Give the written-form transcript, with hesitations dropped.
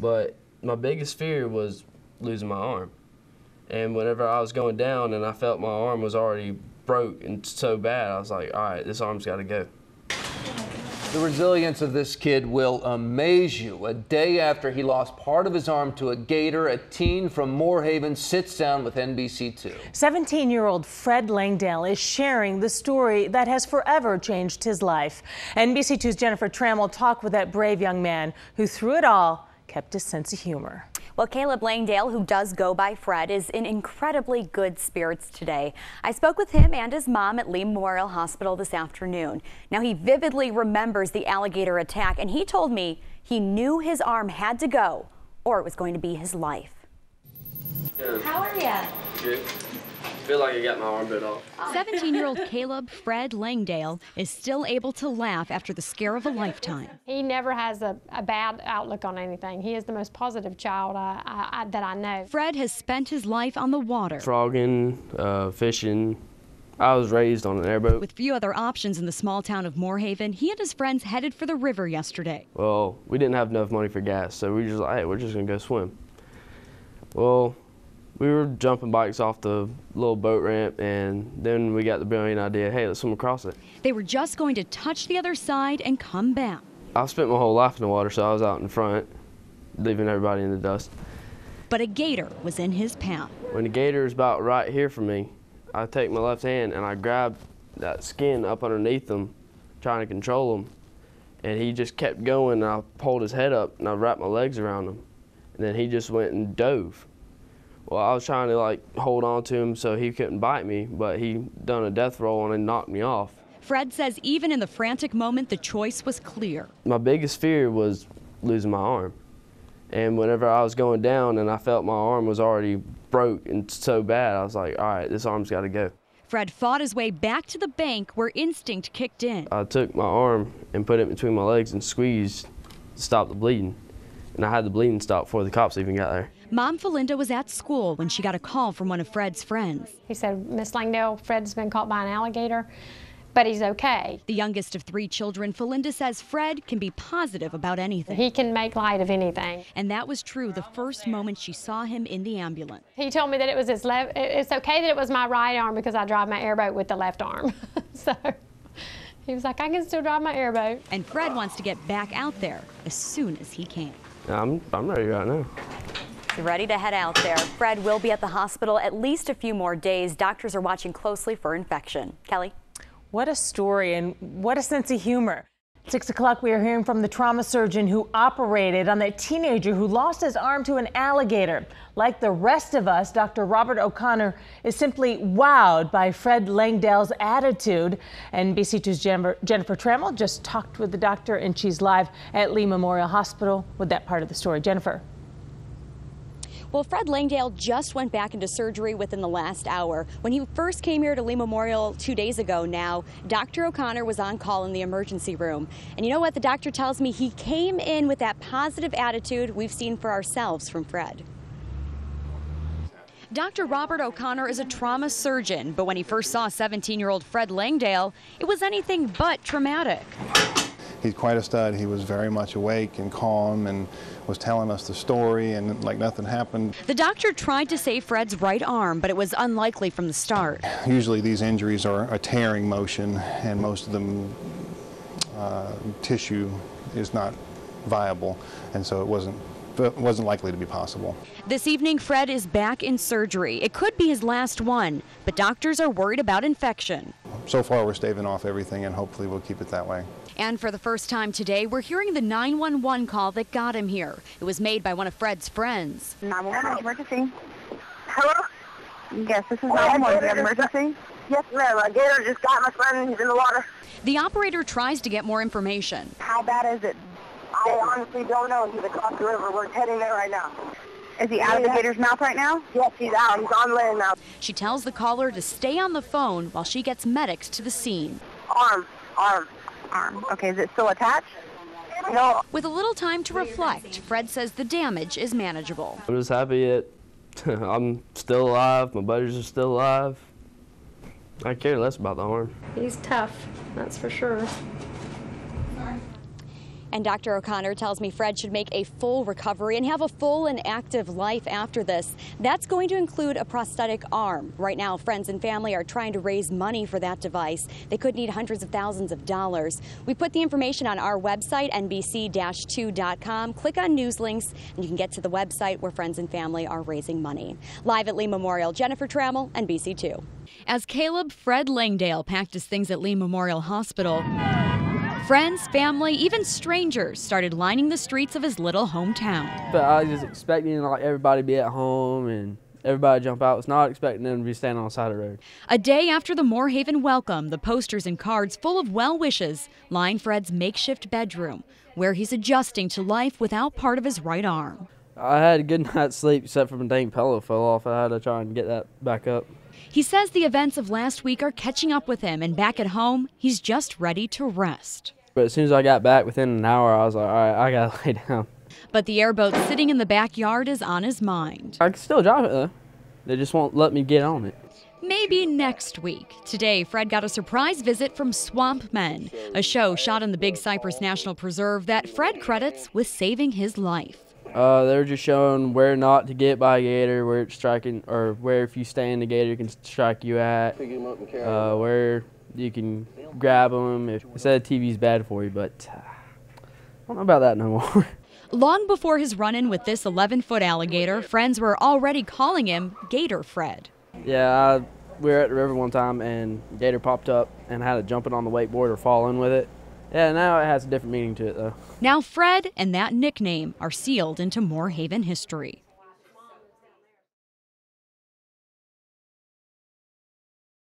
But my biggest fear was losing my arm. And whenever I was going down and I felt my arm was already broke and so bad, I was like, all right, this arm's got to go. The resilience of this kid will amaze you. A day after he lost part of his arm to a gator, a teen from Moorhaven sits down with NBC2. 17-year-old Fred Langdale is sharing the story that has forever changed his life. NBC2's Jennifer Trammell talked with that brave young man who, through it all, kept his sense of humor. Well, Caleb Langdale, who does go by Fred, is in incredibly good spirits today. I spoke with him and his mom at Lee Memorial Hospital this afternoon. Now, he vividly remembers the alligator attack, and he told me he knew his arm had to go or it was going to be his life. How are you? Good. I feel like I got my arm bit off. 17-year-old Caleb Fred Langdale is still able to laugh after the scare of a lifetime. He never has a bad outlook on anything. He is the most positive child that I know. Fred has spent his life on the water. Frogging, fishing. I was raised on an airboat. With few other options in the small town of Moorhaven, he and his friends headed for the river yesterday. Well, we didn't have enough money for gas, so we were just like, hey, we're just gonna go swim. Well, we were jumping bikes off the little boat ramp, and then we got the brilliant idea, hey, let's swim across it. They were just going to touch the other side and come back. I spent my whole life in the water, so I was out in front, leaving everybody in the dust. But a gator was in his path. When the gator is about right here for me, I take my left hand and I grab that skin up underneath him, trying to control him. And he just kept going, and I pulled his head up and I wrapped my legs around him. And then he just went and dove. Well, I was trying to like hold on to him so he couldn't bite me, but he done a death roll and then knocked me off. Fred says even in the frantic moment, the choice was clear. My biggest fear was losing my arm. And whenever I was going down and I felt my arm was already broke and so bad, I was like, all right, this arm's got to go. Fred fought his way back to the bank where instinct kicked in. I took my arm and put it between my legs and squeezed to stop the bleeding. And I had the bleeding stop before the cops even got there. Mom Felinda was at school when she got a call from one of Fred's friends. He said, Miss Langdale, Fred's been caught by an alligator, but he's okay. The youngest of 3 children, Felinda says Fred can be positive about anything. He can make light of anything. And that was true the first moment she saw him in the ambulance. He told me that it was his left, it's okay that it was my right arm because I drive my airboat with the left arm. So he was like, I can still drive my airboat. And Fred wants to get back out there as soon as he can. I'm ready right now. He's ready to head out there. Fred will be at the hospital at least a few more days. Doctors are watching closely for infection. Kelly? What a story and what a sense of humor. 6 o'clock, we are hearing from the trauma surgeon who operated on that teenager who lost his arm to an alligator. Like the rest of us, Dr. Robert O'Connor is simply wowed by Fred Langdale's attitude. NBC2's Jennifer Trammell just talked with the doctor, and she's live at Lee Memorial Hospital with that part of the story. Jennifer. Well, Fred Langdale just went back into surgery within the last hour. When he first came here to Lee Memorial 2 days ago now, Dr. O'Connor was on call in the emergency room. And you know what? The doctor tells me he came in with that positive attitude we've seen for ourselves from Fred. Dr. Robert O'Connor is a trauma surgeon, but when he first saw 17-year-old Fred Langdale, it was anything but traumatic. He's quite a stud. He was very much awake and calm and was telling us the story and like nothing happened. The doctor tried to save Fred's right arm, but it was unlikely from the start. Usually these injuries are a tearing motion, and most of them tissue is not viable, and so it wasn't likely to be possible. This evening, Fred is back in surgery. It could be his last one, but doctors are worried about infection. So far, we're staving off everything, and hopefully we'll keep it that way. And for the first time today, we're hearing the 911 call that got him here. It was made by one of Fred's friends. 911 emergency. Hello? Yes, this is 911. Do you have an emergency? Yes, ma'am. A gator just got my friend. He's in the water. The operator tries to get more information. How bad is it? I honestly don't know. He's across the river. We're heading there right now. Is he out of the gator's mouth right now? Yes, he's out. He's on land now. She tells the caller to stay on the phone while she gets medics to the scene. Arm. Okay, is it still attached? No. With a little time to reflect, Fred says the damage is manageable. I'm just happy that I'm still alive, my buddies are still alive. I care less about the arm. He's tough, that's for sure. And Dr. O'Connor tells me Fred should make a full recovery and have a full and active life after this. That's going to include a prosthetic arm. Right now, friends and family are trying to raise money for that device. They could need hundreds of thousands of dollars. We put the information on our website, NBC-2.com. Click on news links, and you can get to the website where friends and family are raising money. Live at Lee Memorial, Jennifer Trammell, NBC2. As Caleb Fred Langdale packed his things at Lee Memorial Hospital, friends, family, even strangers started lining the streets of his little hometown. But I was just expecting like everybody to be at home and everybody jump out. I was not expecting them to be standing on the side of the road. A day after the Moorhaven welcome, the posters and cards full of well wishes line Fred's makeshift bedroom, where he's adjusting to life without part of his right arm. I had a good night's sleep except for my dang pillow fell off. I had to try and get that back up. He says the events of last week are catching up with him, and back at home, he's just ready to rest. But as soon as I got back within an hour, I was like, all right, I gotta lay down. But the airboat sitting in the backyard is on his mind. I can still drive it though. They just won't let me get on it. Maybe next week. Today, Fred got a surprise visit from Swamp Men, a show shot in the Big Cypress National Preserve that Fred credits with saving his life. They were just showing where not to get by a gator, where it's striking, or where if you stay in the gator can strike you at, where you can grab them. They said TV's bad for you, but I don't know about that no more. Long before his run-in with this 11-foot alligator, friends were already calling him Gator Fred. Yeah, we were at the river one time and gator popped up and I had to jump it on the wakeboard or fall in with it. Yeah, now it has a different meaning to it though. Now Fred and that nickname are sealed into Moorhaven history.